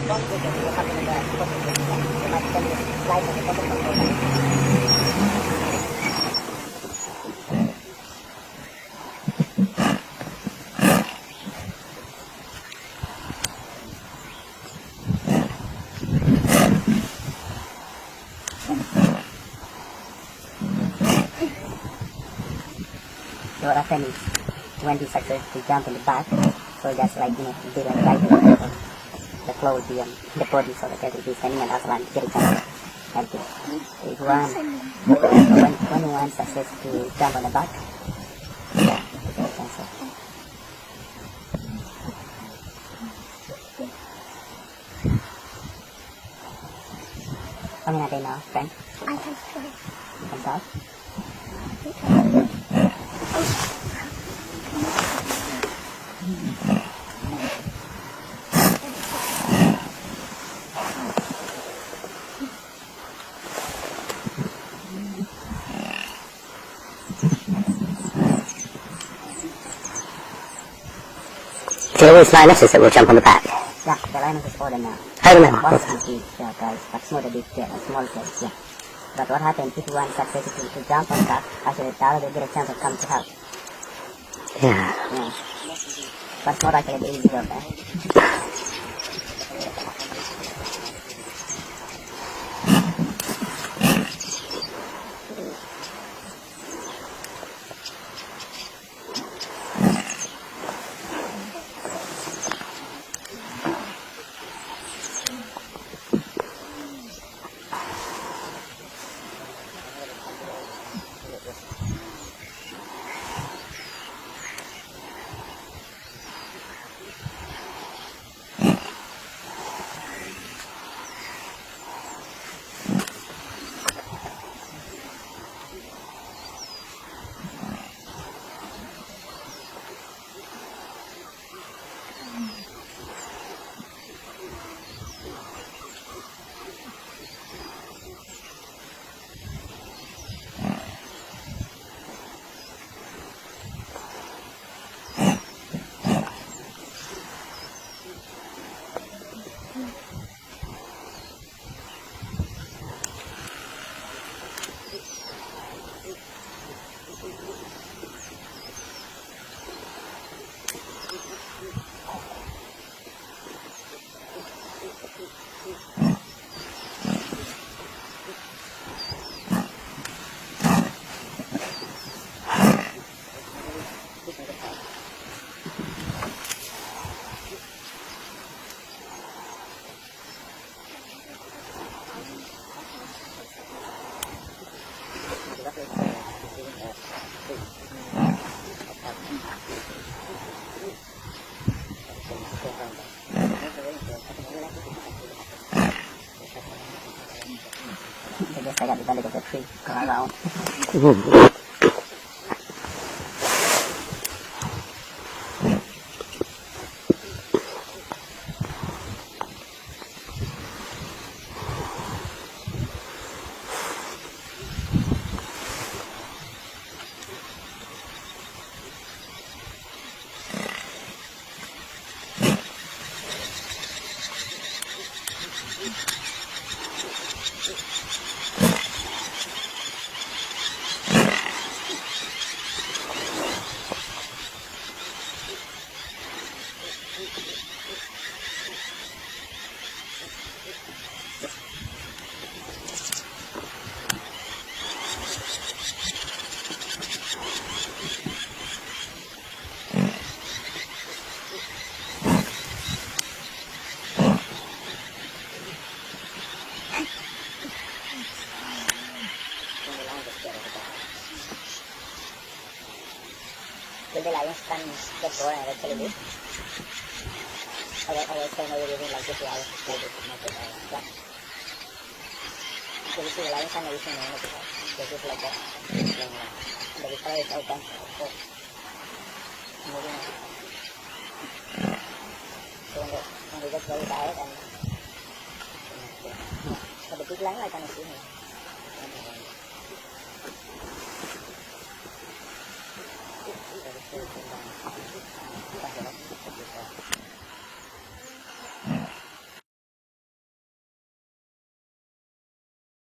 So what happened is when he successfully jump in the back, so just like they like guide the clothes, the body, so the cat will be standing and Aslan get it down. Like this. If when one successfully jump on the back, yeah, it's cancel. How many are they now, friend? I can try. You can start? So it's lionesses that will jump on the back? Yeah, the lioness is older now. I remember. Boss is big, guys, but small a bit, small cats, yeah. But what happens if one successfully to jump on top, actually the other will get a chance to come to help. Yeah. Yeah. But small actually the easy job, I guess I got the benefit of the tree, go around. Will the lions can get going eventually this? I will explain how you're using like this, I will explain this. Yeah. So you see the lions are using this is like that. The color is open. So, moving on. So when they get very tired and so the big lion I can see here.